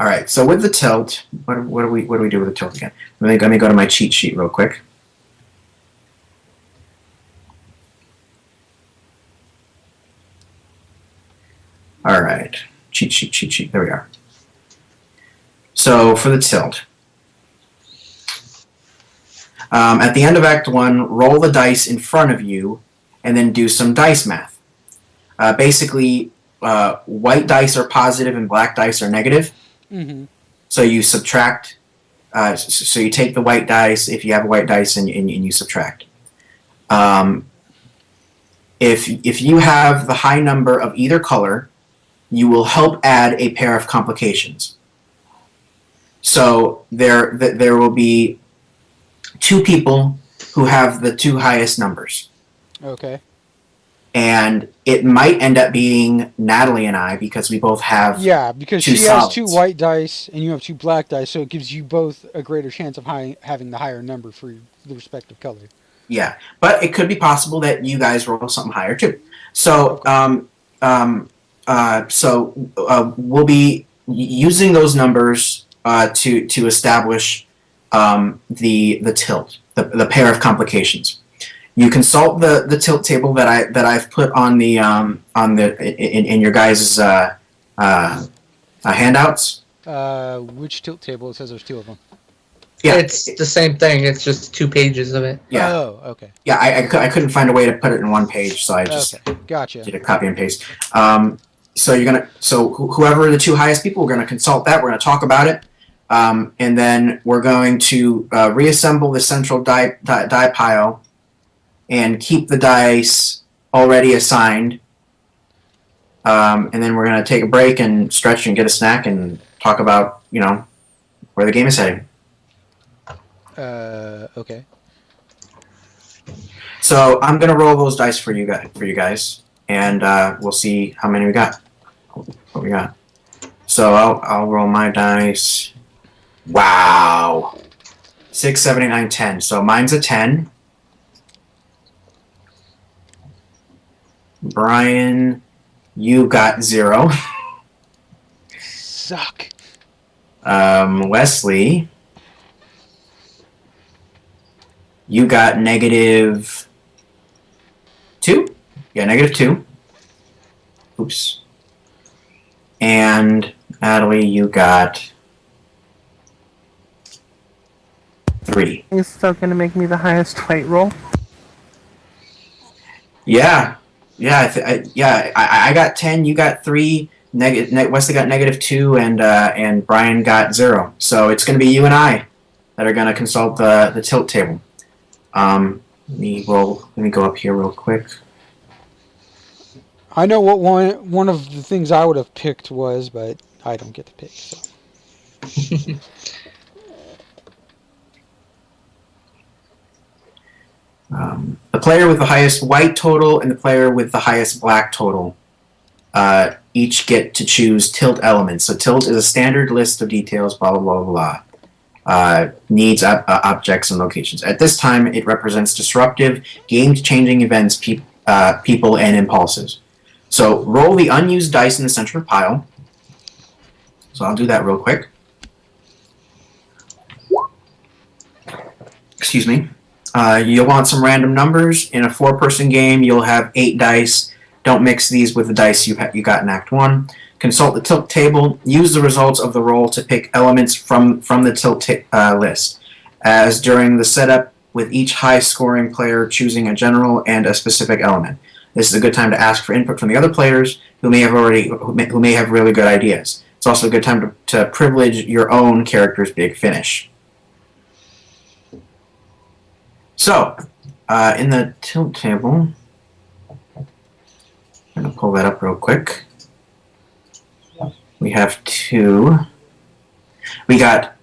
All right. So with the tilt, what do we do with the tilt again? Let me go to my cheat sheet real quick. All right. Cheat sheet. There we are. So for the tilt, at the end of Act 1, roll the dice in front of you, and then do some dice math. Basically, white dice are positive and black dice are negative. Mm-hmm. So you subtract. So you take the white dice if you have a white dice, and you subtract. If you have the high number of either color, you will help add a pair of complications. So there will be two people who have the two highest numbers. Okay. And it might end up being Natalie and I because we both have because two she has two solids. white dice and you have two black dice, so it gives you both a greater chance of having the higher number for the respective color. Yeah, but it could be possible that you guys roll something higher too. So, Okay. we'll be using those numbers to establish the tilt, the pair of complications. You consult the tilt table that I've put on the in your guys' handouts. Which tilt table? It says there's two of them. Yeah, it's the same thing. It's just 2 pages of it. Yeah. Oh, okay. Yeah, I couldn't find a way to put it in one page, so I just Gotcha. did a copy and paste. So whoever the two highest people, we're gonna consult that. We're gonna talk about it, and then we're going to reassemble the central die pile, and keep the dice already assigned. And then we're gonna take a break and stretch and get a snack and talk about where the game is heading. Okay. So I'm gonna roll those dice for you guys, and we'll see how many we got. What we got? So I'll roll my dice. Wow, 6, 7, 8, 9, 10. So mine's a 10. Brian, you got 0. Suck. Wesley, you got -2. Yeah, -2. Oops. And Natalie, you got 3. Is still going to make me the highest fight roll? Yeah. I got 10. You got 3. Wesley got -2, and Brian got 0. So it's going to be you and I that are going to consult the tilt table. Let me go up here real quick. I know what one of the things I would have picked was, but I don't get to pick. So. The player with the highest white total and the player with the highest black total each get to choose tilt elements. So tilt is a standard list of details, blah, blah, blah, blah. Needs, objects, and locations. At this time, it represents disruptive, game-changing events, people, and impulses. So roll the unused dice in the center of the pile. So I'll do that real quick. Excuse me. You'll want some random numbers. In a 4-person game, you'll have 8 dice. Don't mix these with the dice you got in Act 1. Consult the tilt table. Use the results of the roll to pick elements from the tilt list. As during the setup, with each high-scoring player choosing a general and a specific element. This is a good time to ask for input from the other players who may have really good ideas. It's also a good time to privilege your own character's big finish. So, in the tilt table, I'm going to pull that up real quick. We have 2. We got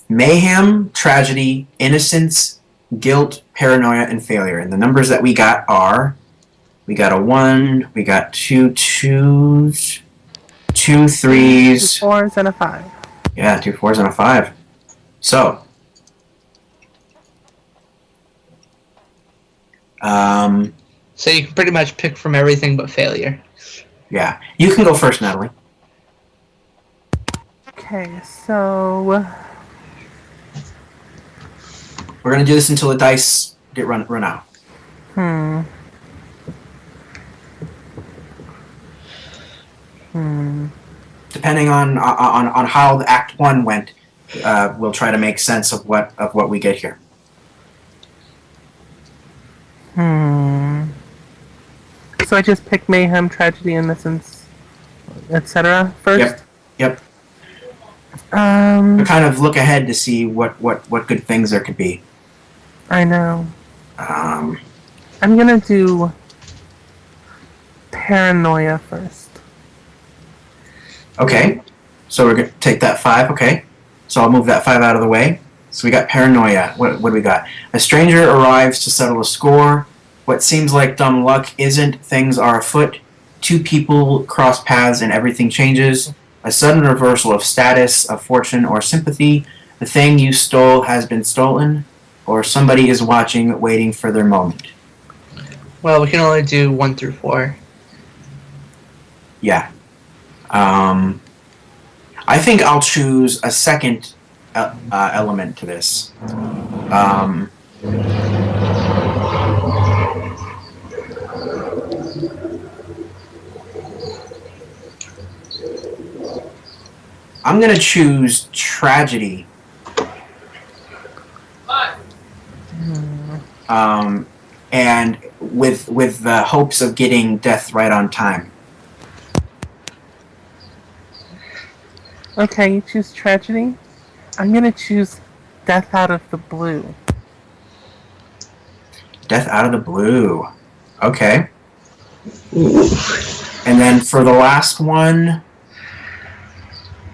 mayhem, tragedy, innocence, guilt, paranoia, and failure. And the numbers that we got are, we got a 1, we got 2 2s, 2 3s. 2 4s and a 5. Yeah, 2 4s and a 5. So, so you can pretty much pick from everything but failure. Yeah. You can go first, Natalie. Okay, so We're gonna do this until the dice get run out. hmm. Hmm. Depending on how the Act 1 went, we'll try to make sense of what we get here. Hmm. So I just pick mayhem, tragedy, innocence, etc. first. Yep. Um, We kind of look ahead to see what good things there could be. I know. Um, I'm gonna do paranoia first. okay, so we're gonna take that 5. Okay, so I'll move that 5 out of the way. So we got paranoia. What do we got? A stranger arrives to settle a score. What seems like dumb luck isn't. Things are afoot. Two people cross paths and everything changes. A sudden reversal of status, of fortune, or sympathy. The thing you stole has been stolen, or somebody is watching, waiting for their moment. Well, we can only do 1 through 4. Yeah. I think I'll choose a second element to this. I'm gonna choose tragedy. And with the hopes of getting death right on time. Okay, you choose tragedy. I'm gonna choose death out of the blue. Death out of the blue. Okay. And then for the last one,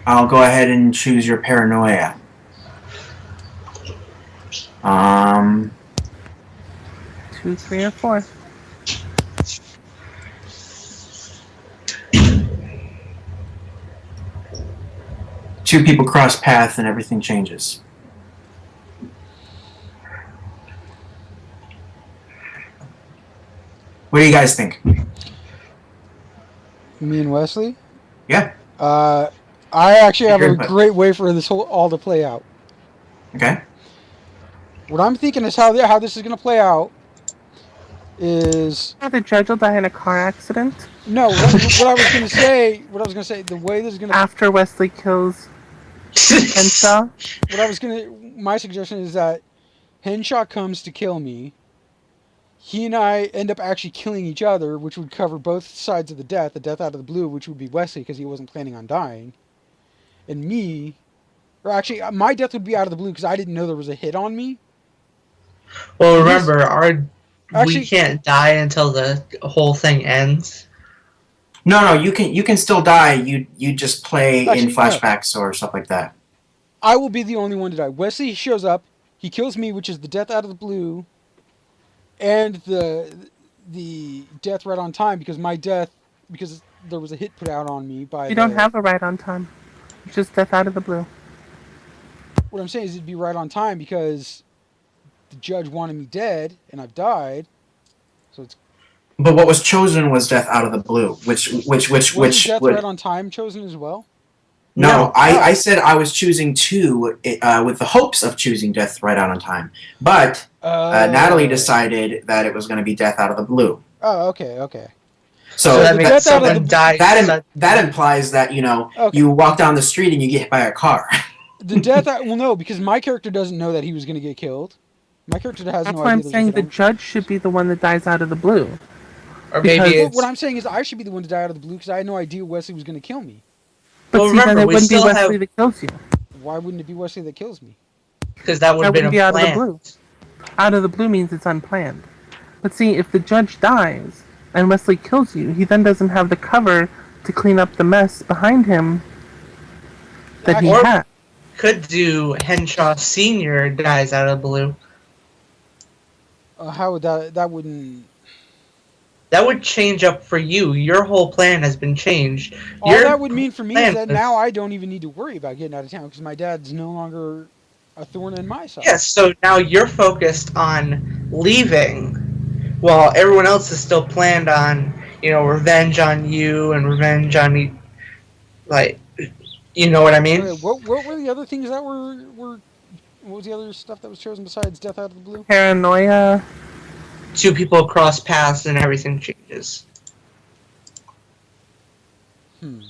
I'll go ahead and choose your paranoia. 2, 3, or 4. Two people cross paths and everything changes. What do you guys think? Me and Wesley. Yeah. I actually have Your a input. great way for this whole all to play out. Okay. What I'm thinking is how this is going to play out is The judge will die in a car accident no. What I was going to say. What I was going to say. The way this is going to. after Wesley kills Henshaw. What I was going to. My suggestion is that Henshaw comes to kill me. He and I end up actually killing each other, which would cover both sides of the death. The death out of the blue, which would be Wesley because he wasn't planning on dying, and me. Or actually, my death would be out of the blue because I didn't know there was a hit on me. Well, remember, we Actually- can't die until the whole thing ends. No, you can still die. You just play Actually, in no. flashbacks or stuff like that. I will be the only one to die. Wesley shows up, he kills me, which is the death out of the blue, and the death right on time because there was a hit put out on me by. You don't have a right on time. It's just death out of the blue. What I'm saying is it'd be right on time because the judge wanted me dead and I've died, so it's. But what was chosen was death out of the blue, which Wasn't death would, right on time chosen as well? no, No. I said I was choosing 2 with the hopes of choosing death right out on time, but Natalie decided that it was going to be death out of the blue. Oh, okay. So So that the means death out of someone the- died. that implies that Okay. you walk down the street and you get hit by a car. The death. Well, no, because my character doesn't know that he was going to get killed. My character has That's no why idea. I'm there's a saying hit the on- judge should be the one that dies out of the blue. Or maybe because- it's. What I'm saying is I should be the one to die out of the blue because I had no idea Wesley was going to kill me. But Well, see, then remember, it we wouldn't be still Wesley have- that kills you. Why wouldn't it be Wesley that kills me? Because that would That have been wouldn't a be out of the plan. blue. Out of the blue means it's unplanned. But see, if the judge dies and Wesley kills you, he then doesn't have the cover to clean up the mess behind him that he Or- had. Could do Henshaw Senior dies out of the blue. How would that wouldn't? That would change up for you. Your whole plan has been changed. All Your that would mean for me is plan that was- now I don't even need to worry about getting out of town because my dad's no longer a thorn in my side. Yes, so now you're focused on leaving, while everyone else is still planned on, revenge on you and revenge on like You know what I mean? Okay, what were the other things that were what was the other stuff that was chosen besides death out of the blue? Paranoia. Two people cross paths and everything changes. Hmm.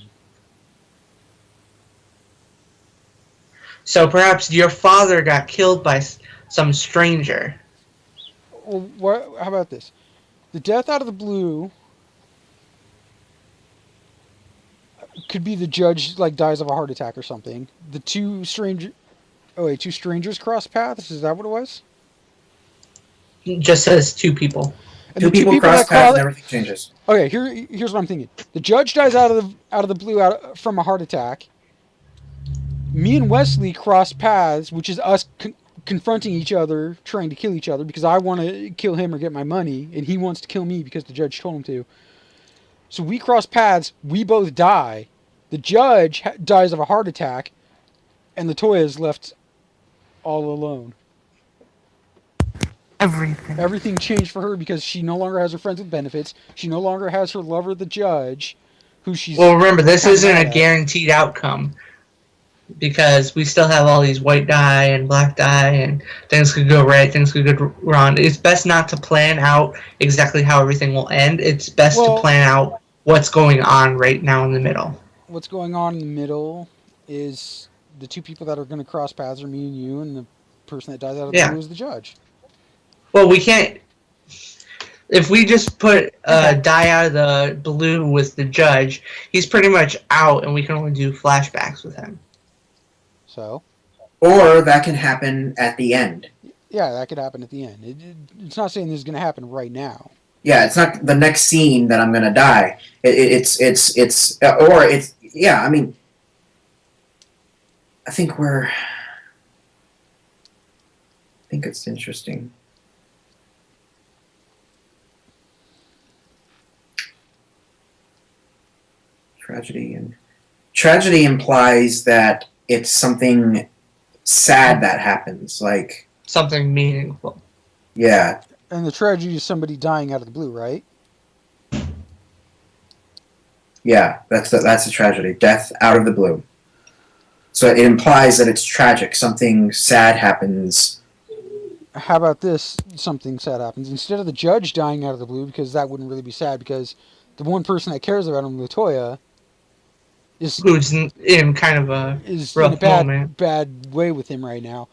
So perhaps your father got killed by some stranger. Well, what? How about this? The death out of the blue could be the judge like dies of a heart attack or something. The two stranger. Oh wait, two strangers cross paths. Is that what it was? It just says two people. And Two the two people people cross that paths call and it. everything changes. Okay, here's what I'm thinking. The judge dies out of the blue from a heart attack. Me and Wesley cross paths, which is us confronting each other, trying to kill each other because I want to kill him or get my money, and he wants to kill me because the judge told him to. So we cross paths. We both die. The judge dies of a heart attack, and Latoya is left all alone. Everything. Everything changed for her because she no longer has her friends with benefits. She no longer has her lover, the judge, who she's. Well, remember, this kinda isn't mad a at. guaranteed outcome because we still have all these white die and black die, and things could go right, things could go wrong. It's best not to plan out exactly how everything will end. It's best to Well, plan out what's going on right now in the middle. what's going on in the middle is the two people that are going to cross paths are me and you, and the person that dies out of the Yeah. blue is the judge. Well, we can't. If we just put Okay. die out of the blue with the judge, he's pretty much out, and we can only do flashbacks with him. So, Or that can happen at the end. yeah, that could happen at the end. It's not saying this is going to happen right now. Yeah, it's not the next scene that I'm gonna die. Or it's yeah. I mean, I think it's interesting. Tragedy implies that it's something sad that happens. Like, Something meaningful. yeah, And the tragedy is somebody dying out of the blue, right? yeah, that's a tragedy. Death out of the blue. So it implies that it's tragic. Something sad happens. How about this? Something sad happens. Instead of the judge dying out of the blue, because that wouldn't really be sad, because the one person that cares about him, Latoya, is Who's in kind of a is in a rough moment. bad way with him right now.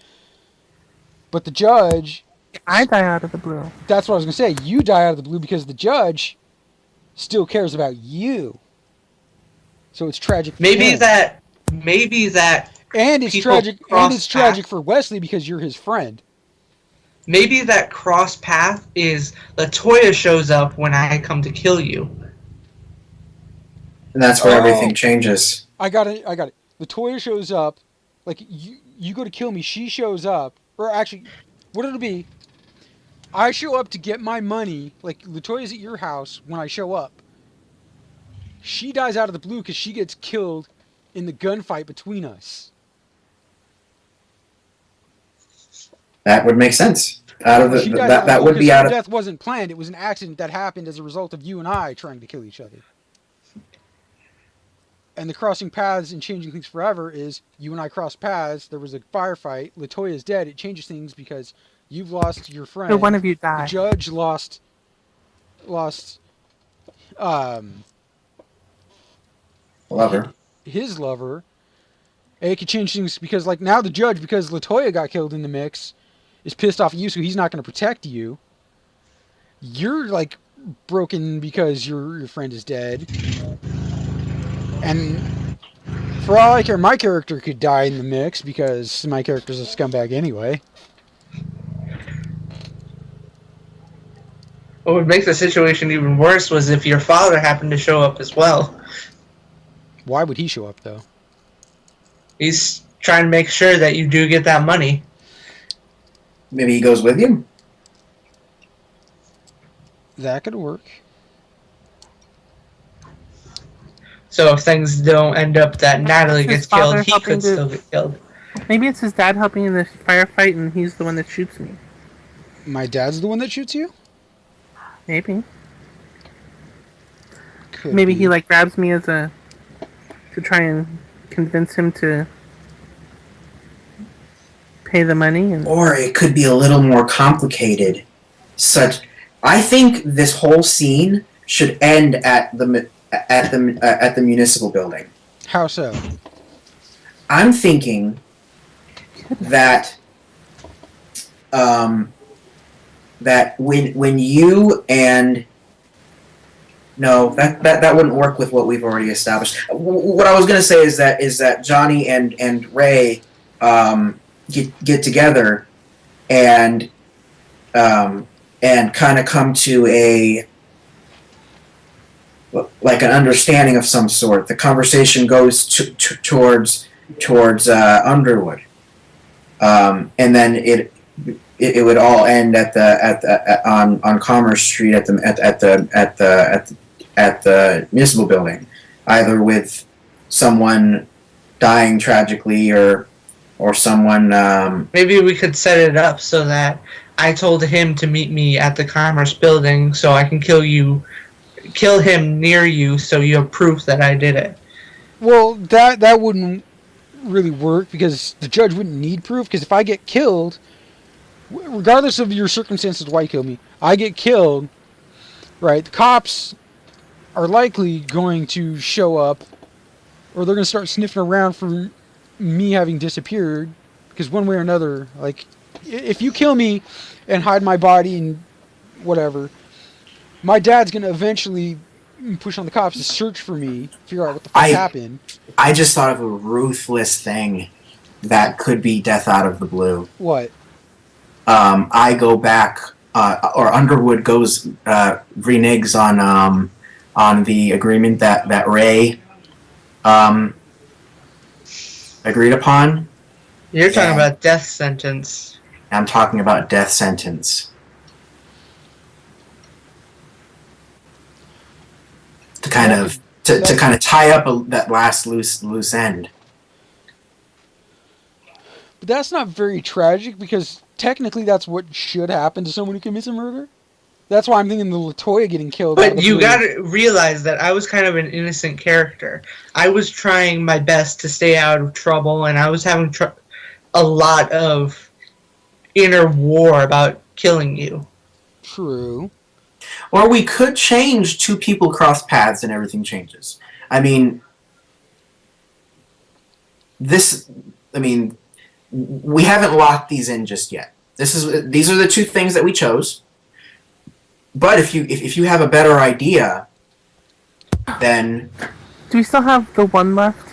But the judge, I die out of the blue. that's what I was going to say. You die out of the blue because the judge still cares about you. So it's tragic for Maybe him. that And it's people tragic cross and it's tragic paths. for Wesley because you're his friend. Maybe that cross path is Latoya shows up when I come to kill you. And that's where Oh. everything changes. I got it. Latoya shows up, like you go to kill me, she shows up, or actually, what it'll be, I show up to get my money, like Latoya's at your house when I show up. She dies out of the blue because she gets killed in the gunfight between us. That would make sense. Out of She the dies out of the that blue would be because out her of death wasn't planned. It was an accident that happened as a result of you and I trying to kill each other. And the crossing paths and changing things forever is you and I cross paths. There was a firefight. Latoya's dead. It changes things because you've lost your friend. So one of you The die. judge lost lover. his lover. And it could change things because like now the judge, because Latoya got killed in the mix, is pissed off at you, so he's not going to protect you. You're like broken because your friend is dead. And for all I care, my character could die in the mix because my character's a scumbag anyway. What would make the situation even worse was if your father happened to show up as well. Why would he show up though? He's trying to make sure that you do get that money. Maybe he goes with you. That could work. So if things don't end up that Natalie His gets father killed, he helping could to- still get killed. Maybe it's his dad helping in the firefight and he's the one that shoots me. My dad's the one that shoots you? Maybe. Could Maybe be. he like grabs me as a to try and convince him to pay the money and Or it could be a little more complicated. I think this whole scene should end at the municipal building. How so? I'm thinking that that when you and no, that wouldn't work with what we've already established. What I was going to say is that Johnny and Ray get together and kind of come to a like an understanding of some sort. The conversation goes towards Underwood, and then it would all end on Commerce Street at the municipal building, either with someone dying tragically or someone. Maybe we could set it up so that I told him to meet me at the Commerce building so I can kill him near you so you have proof that I did it. Well, that wouldn't really work because the judge wouldn't need proof. Because if I get killed, regardless of your circumstances, why you kill me, I get killed, right? The cops are likely going to show up, or they're going to start sniffing around for me having disappeared. Because one way or another, like, if you kill me and hide my body and whatever, my dad's going to eventually push on the cops to search for me, figure out what the fuck happened. I just thought of a ruthless thing that could be death out of the blue. What? I go back, or Underwood goes reneges on the agreement that Ray agreed upon. You're talking about death sentence. I'm talking about death sentence. To kind of tie up that last loose end. But that's not very tragic because technically that's what should happen to someone who commits a murder. That's why I'm thinking the LaToya getting killed. But you gotta realize that I was kind of an innocent character. I was trying my best to stay out of trouble, and I was having a lot of inner war about killing you. True. Or we could change two people cross paths and everything changes. We haven't locked these in just yet. These are the two things that we chose. But if you have a better idea, then do we still have the one left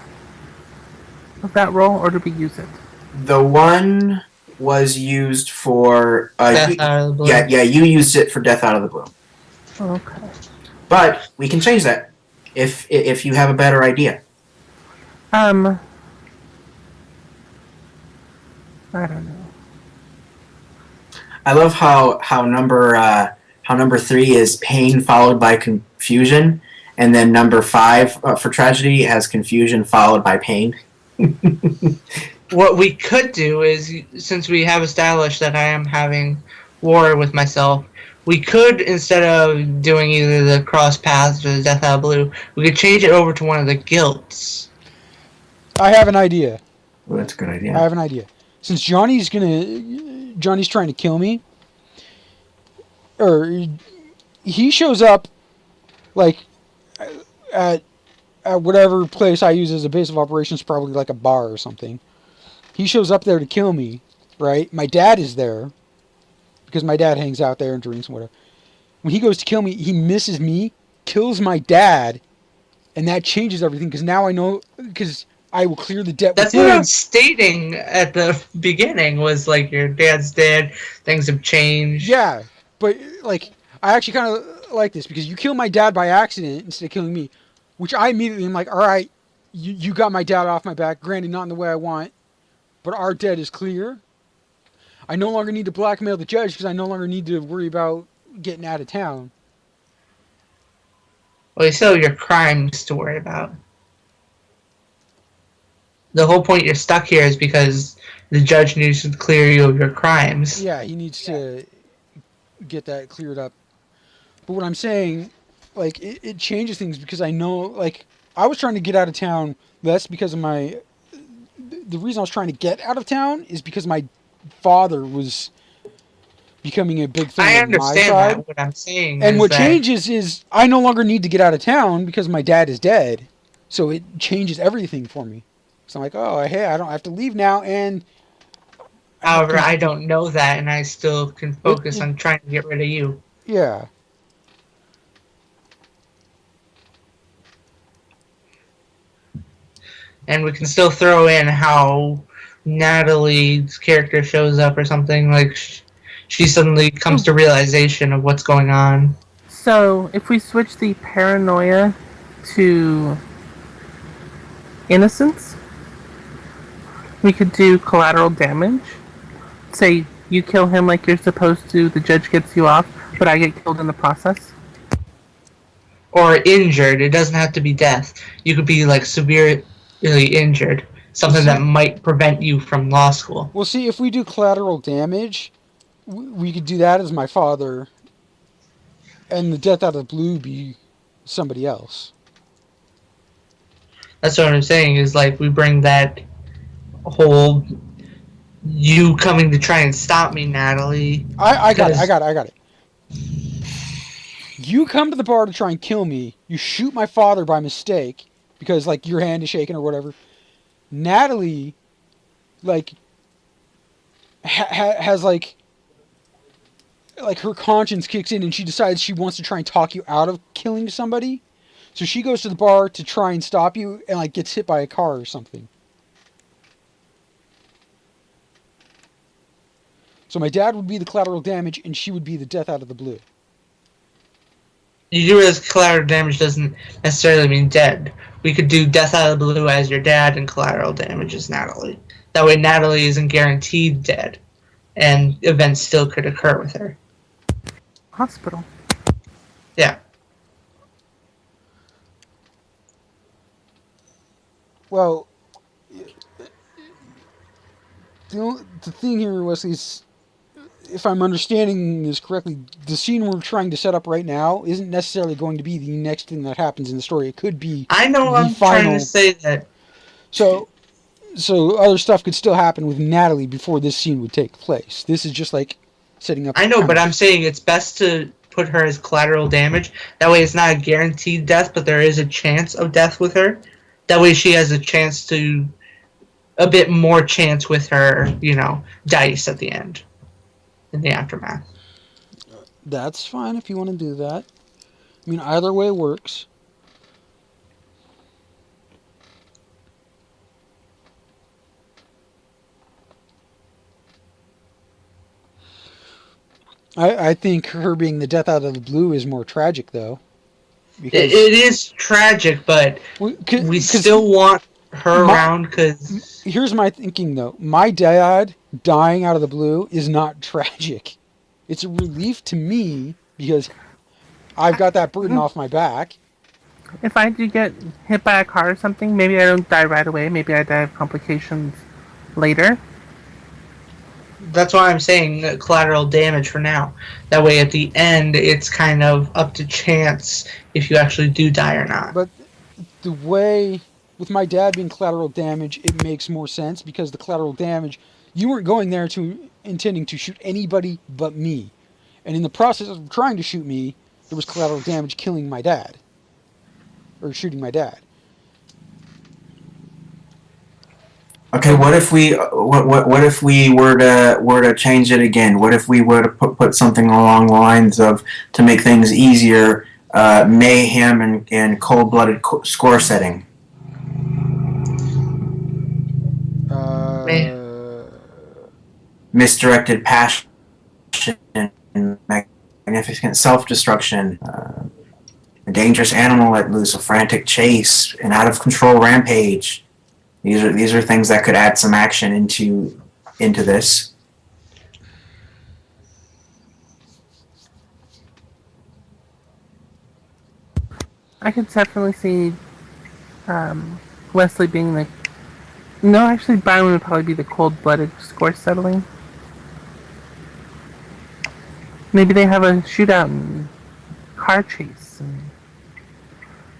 of that roll, or did we use it? The one was used for Death out of the blue. Yeah, you used it for death out of the blue. Oh, okay. But we can change that if you have a better idea. I don't know. I love how number 3 is pain followed by confusion, and then number 5 for tragedy has confusion followed by pain. What we could do is, since we have established that I am having war with myself, we could, instead of doing either the cross paths or the death out of blue, we could change it over to one of the guilts. I have an idea. Well, that's a good idea. I have an idea. Since Johnny's trying to kill me, or he shows up, like, at whatever place I use as a base of operations, probably like a bar or something. He shows up there to kill me, right? My dad is there, because my dad hangs out there and drinks and whatever. When he goes to kill me, he misses me, kills my dad, and that changes everything, because now I know, because I will clear the debt. That's what I was stating at the beginning, was like, your dad's dead, things have changed. Yeah, but like, I actually kind of like this, because you kill my dad by accident instead of killing me, which I immediately am like, all right, you got my dad off my back, granted not in the way I want, but our debt is clear. I no longer need to blackmail the judge because I no longer need to worry about getting out of town. Well, you still have your crimes to worry about. The whole point you're stuck here is because the judge needs to clear you of your crimes. Yeah, he needs to get that cleared up. But what I'm saying, like, it changes things because I know, like, I was trying to get out of town less because of my. The reason I was trying to get out of town is because my father was becoming a big thing I on my understand side. that. What I'm saying And is what that changes is I no longer need to get out of town because my dad is dead. So it changes everything for me. So I'm like, oh, hey, I don't have to leave now, and I have however, I complete. don't know that, and I still can focus It on trying to get rid of you. yeah. And we can still throw in how Natalie's character shows up or something like she suddenly comes Oh, to realization of what's going on. so if we switch the paranoia to innocence, we could do collateral damage. Say you kill him like you're supposed to, the judge gets you off, but I get killed in the process. Or injured. It doesn't have to be death. You could be like severely injured, Well, something that see, might prevent you from law school. if we do collateral damage, we could do that as my father, and the death out of the blue be somebody else. That's what I'm saying. Is like we bring that whole you coming to try and stop me, Natalie, I got it. I because got it. I got it. You come to the bar to try and kill me. You shoot my father by mistake because like your hand is shaking or whatever. Natalie, like, has like her conscience kicks in and she decides she wants to try and talk you out of killing somebody. So she goes to the bar to try and stop you and like gets hit by a car or something. So my dad would be the collateral damage and she would be the death out of the blue. you do realize collateral damage doesn't necessarily mean dead. We could do death out of the blue as your dad and collateral damage as Natalie. That way, Natalie isn't guaranteed dead, and events still could occur with her. Hospital. Yeah. Well, the thing here, Wesley, is if I'm understanding this correctly, the scene we're trying to set up right now isn't necessarily going to be the next thing that happens in the story. It could be I know the I'm trying to final. say that. So, other stuff could still happen with Natalie before this scene would take place. This is just like setting up. I know, kind but of, I'm saying it's best to put her as collateral damage. That way, it's not a guaranteed death, but there is a chance of death with her. That way, she has a chance to. A bit more chance with her, dice at the end. In the aftermath. That's fine if you want to do that. I mean, either way works. I think her being the death out of the blue is more tragic, though. Because It is tragic, but we still want her around because here's my thinking, though. My dad dying out of the blue is not tragic. It's a relief to me because I've got that burden off my back. If I do get hit by a car or something, maybe I don't die right away. Maybe I die of complications later. that's why I'm saying collateral damage for now. That way, at the end, it's kind of up to chance if you actually do die or not. But the way, with my dad being collateral damage, it makes more sense because the collateral damage, you weren't going there to intending to shoot anybody but me. And in the process of trying to shoot me, there was collateral damage killing my dad. Or shooting my dad. Okay, what if we what if we were to change it again? What if we were to put something along the lines of, to make things easier, mayhem and cold-blooded score setting? Man, Misdirected passion, magnificent self-destruction, a dangerous animal let loose, a frantic chase, an out-of-control rampage. These are things that could add some action into this. I could definitely see Wesley being the. No, actually, Byron would probably be the cold-blooded score settling. Maybe they have a shootout and car chase, and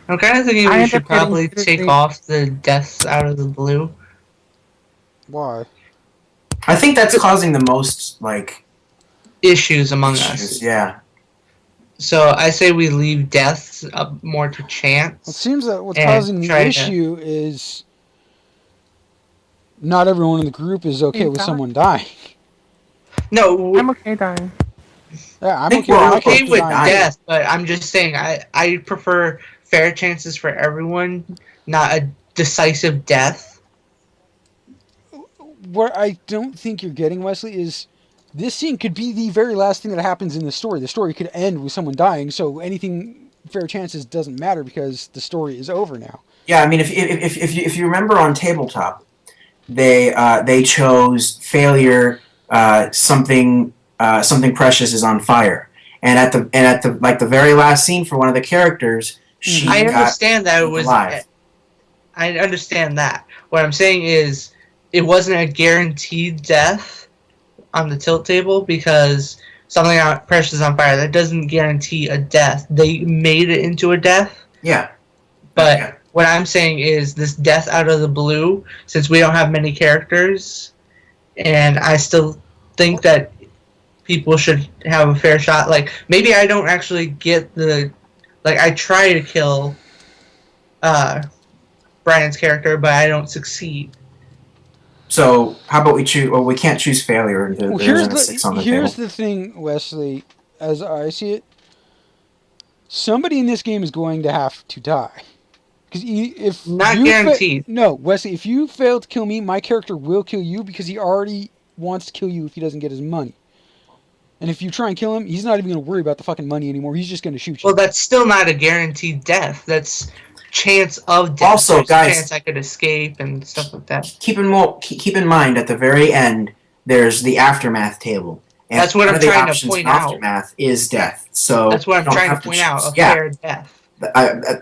I'm kind of thinking I we end should up getting probably heated take debate. off the deaths out of the blue. Why? I think that's causing the most Issues among us. issues. Yeah. So I say we leave deaths up more to It chance seems that what's and causing the try to. issue is not everyone in the group is okay You with die. someone dying. No, I'm okay dying. Yeah, I'm think okay we're with all my okay character with dying. dying. death, but I'm just saying I prefer fair chances for everyone, not a decisive death. What I don't think you're getting, Wesley, is this scene could be the very last thing that happens in the story. The story could end with someone dying, so anything fair chances doesn't matter because the story is over now. Yeah, I mean, if you remember on tabletop, they chose failure. Something precious is on fire, and at the very last scene for one of the characters, she I got understand that it eaten was. alive. I understand that. What I'm saying is, it wasn't a guaranteed death on the tilt table because something precious on fire. That doesn't guarantee a death. They made it into a death, Yeah, but yeah. what I'm saying is this death out of the blue, since we don't have many characters, and I still think that people should have a fair shot. Like, maybe I don't actually get the. Like, I try to kill Brian's character, but I don't succeed. So how about we choose? Well, we can't choose failure. Well, There isn't a 6 on the here's table. the thing, Wesley. As I see it, somebody in this game is going to have to die. Because if Not you guaranteed. no, Wesley, if you fail to kill me, my character will kill you because he already wants to kill you if he doesn't get his money. And if you try and kill him, he's not even going to worry about the fucking money anymore. He's just going to shoot you. Well, that's still not a guaranteed death. That's chance of death. Also, There's guys, a chance I could escape and stuff like that. Keep in mind at the very end, there's the aftermath table. And That's what one I'm of the trying to options point in out. aftermath is death. So That's what I'm you don't trying to have point choose. out. A Yeah, fair death.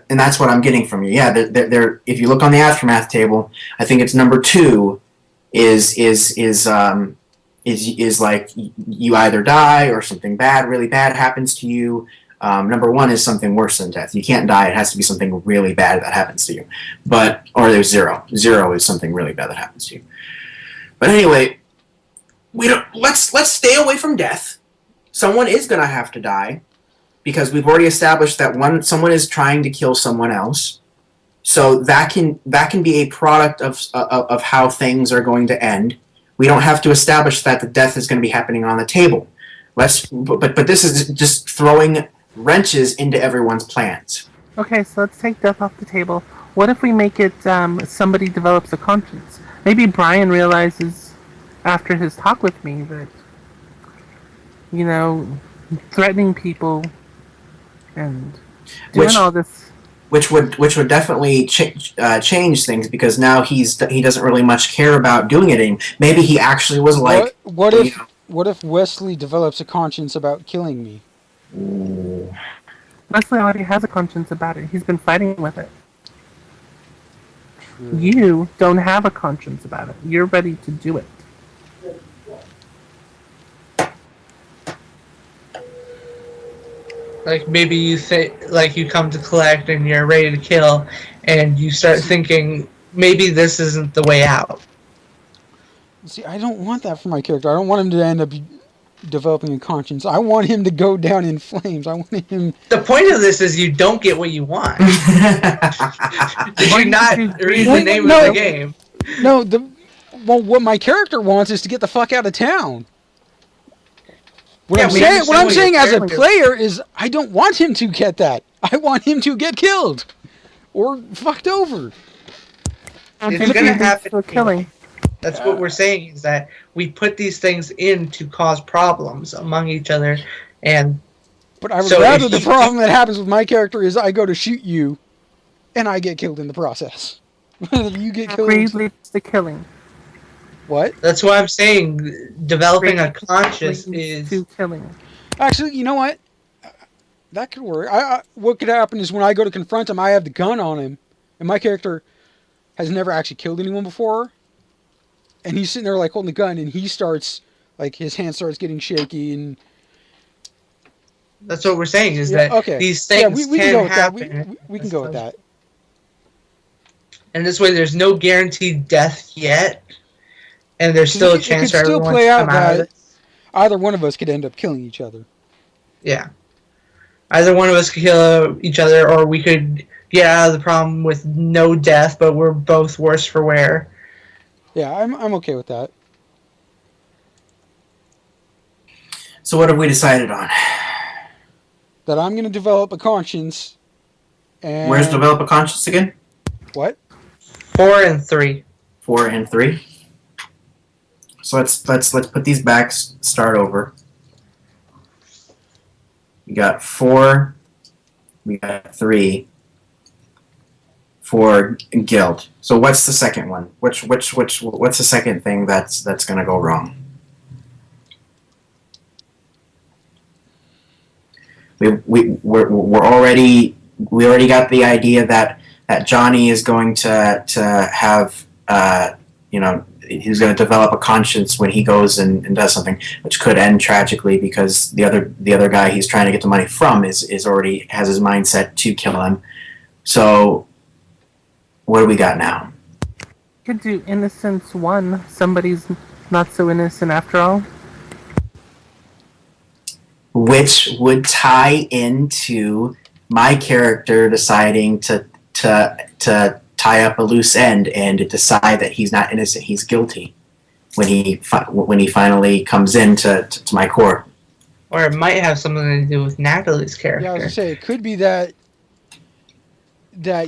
and that's what I'm getting from you. Yeah, if you look on the aftermath table, I think it's number 2 is like you either die or something really bad happens to you. Number 1 is something worse than death. You can't die; it has to be something really bad that happens to you. Or there's 0. 0 is something really bad that happens to you. But anyway, we don't. Let's stay away from death. Someone is gonna have to die, because we've already established that someone is trying to kill someone else. So that can be a product of how things are going to end. We don't have to establish that the death is going to be happening on the table. But this is just throwing wrenches into everyone's plans. Okay, so let's take death off the table. What if we make it somebody develops a conscience? Maybe Brian realizes after his talk with me that, threatening people and doing all this. Which would definitely change things, because now he doesn't really much care about doing it anymore. Maybe he actually was like, what if Wesley develops a conscience about killing me? Wesley already has a conscience about it. He's been fighting with it. True. You don't have a conscience about it. You're ready to do it. Like, maybe you say, like, you come to collect and you're ready to kill, and you start thinking maybe this isn't the way out. See, I don't want that for my character. I don't want him to end up developing a conscience. I want him to go down in flames. I want him. The point of this is you don't get what you want. Did you not read the name of the game? No, what my character wants is to get the fuck out of town. What I'm saying as a player is I don't want him to get that. I want him to get killed or fucked over. It's gonna happen. For killing. That's what we're saying, is that we put these things in to cause problems among each other, But I would rather the problem that happens with my character is I go to shoot you, and I get killed in the process. You get killed. Greed leads to killing. What? That's why I'm saying developing a conscience is to killing. Actually, you know what? That could work. What could happen is when I go to confront him, I have the gun on him, and my character has never actually killed anyone before. And he's sitting there like holding the gun, and he starts like his hand starts getting shaky, and That's what we're saying is Yeah, that okay. these Yeah, things we can can go with that. happen. We can go with that. And this way, there's no guaranteed death yet, and there's Because still a it chance could for still everyone play to come out out of that this. either one of us could end up killing each other. Yeah. Either one of us could kill each other, or we could get out of the problem with no death, but we're both worse for wear. Yeah, I'm okay with that. So what have we decided on? That I'm going to develop a conscience. And Where's develop a conscience again? what? 4 and 3. 4 and 3. So let's put these back. Start over. We got 4. We got 3 for guilt. So what's the second one? What's the second thing that's gonna go wrong? We already got the idea that Johnny is going to have he's going to develop a conscience when he goes and does something, which could end tragically because the other guy he's trying to get the money from is already has his mindset to kill him. So what do we got now? Could do innocence 1. Somebody's not so innocent after all. Which would tie into my character deciding to tie up a loose end and decide that he's not innocent, he's guilty when he finally comes into to my court. Or it might have something to do with Natalie's character. Yeah, I was gonna say it could be that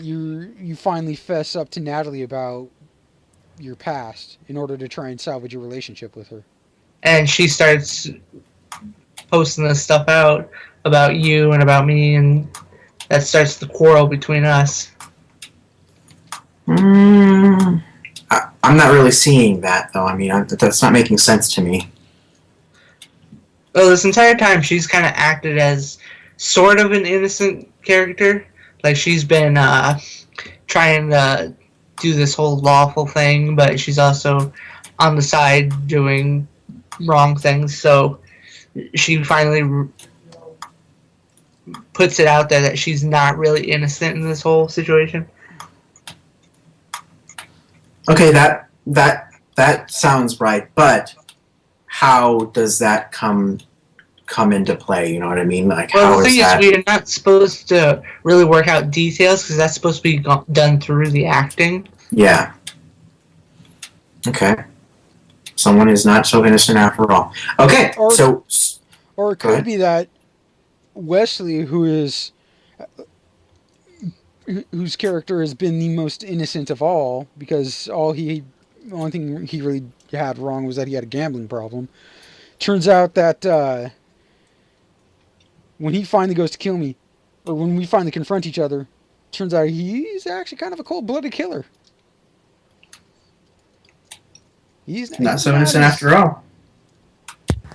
you finally fess up to Natalie about your past in order to try and salvage your relationship with her. And she starts posting this stuff out about you and about me, and that starts the quarrel between us. I'm not really seeing that though. I mean, that's not making sense to me. Well, this entire time she's kind of acted as sort of an innocent character. Like she's been trying to do this whole lawful thing, but she's also on the side doing wrong things. So she finally puts it out there that she's not really innocent in this whole situation. Okay, that sounds right, but how does that come into play? You know what I mean? Like, Well, how the thing is that? is, we are not supposed to really work out details because that's supposed to be done through the acting. Yeah. Okay. Someone is not so innocent after all. Okay, Or it Go ahead. could be that Wesley, whose character has been the most innocent of all, because the only thing he really had wrong was that he had a gambling problem. Turns out that when he finally goes to kill me, or when we finally confront each other, turns out he's actually kind of a cold-blooded killer. He's not so innocent after all.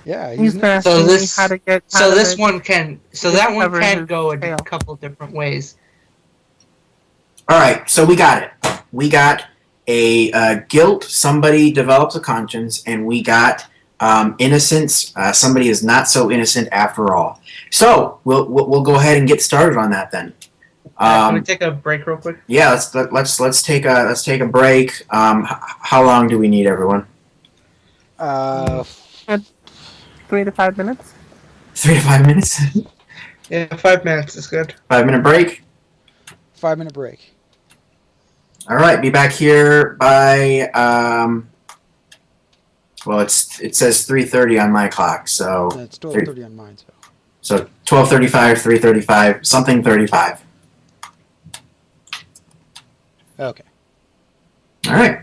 Yeah, He's been asking So me this- how to get So out of this it. one can, so that one Discover can his go a tail. couple different ways. All right, so we got it. We got a guilt. Somebody develops a conscience, and we got innocence. Somebody is not so innocent after all. So we'll go ahead and get started on that then. Can we take a break real quick? Yeah, let's take a break. How long do we need, everyone? 3 to 5 minutes. 3 to 5 minutes. Yeah, 5 minutes is good. 5-minute break. 5-minute break. All right, be back here by well, it says 3:30 on my clock, so It's 12:30 on mine. so 12:35, 3:35, something 35. Okay. All right.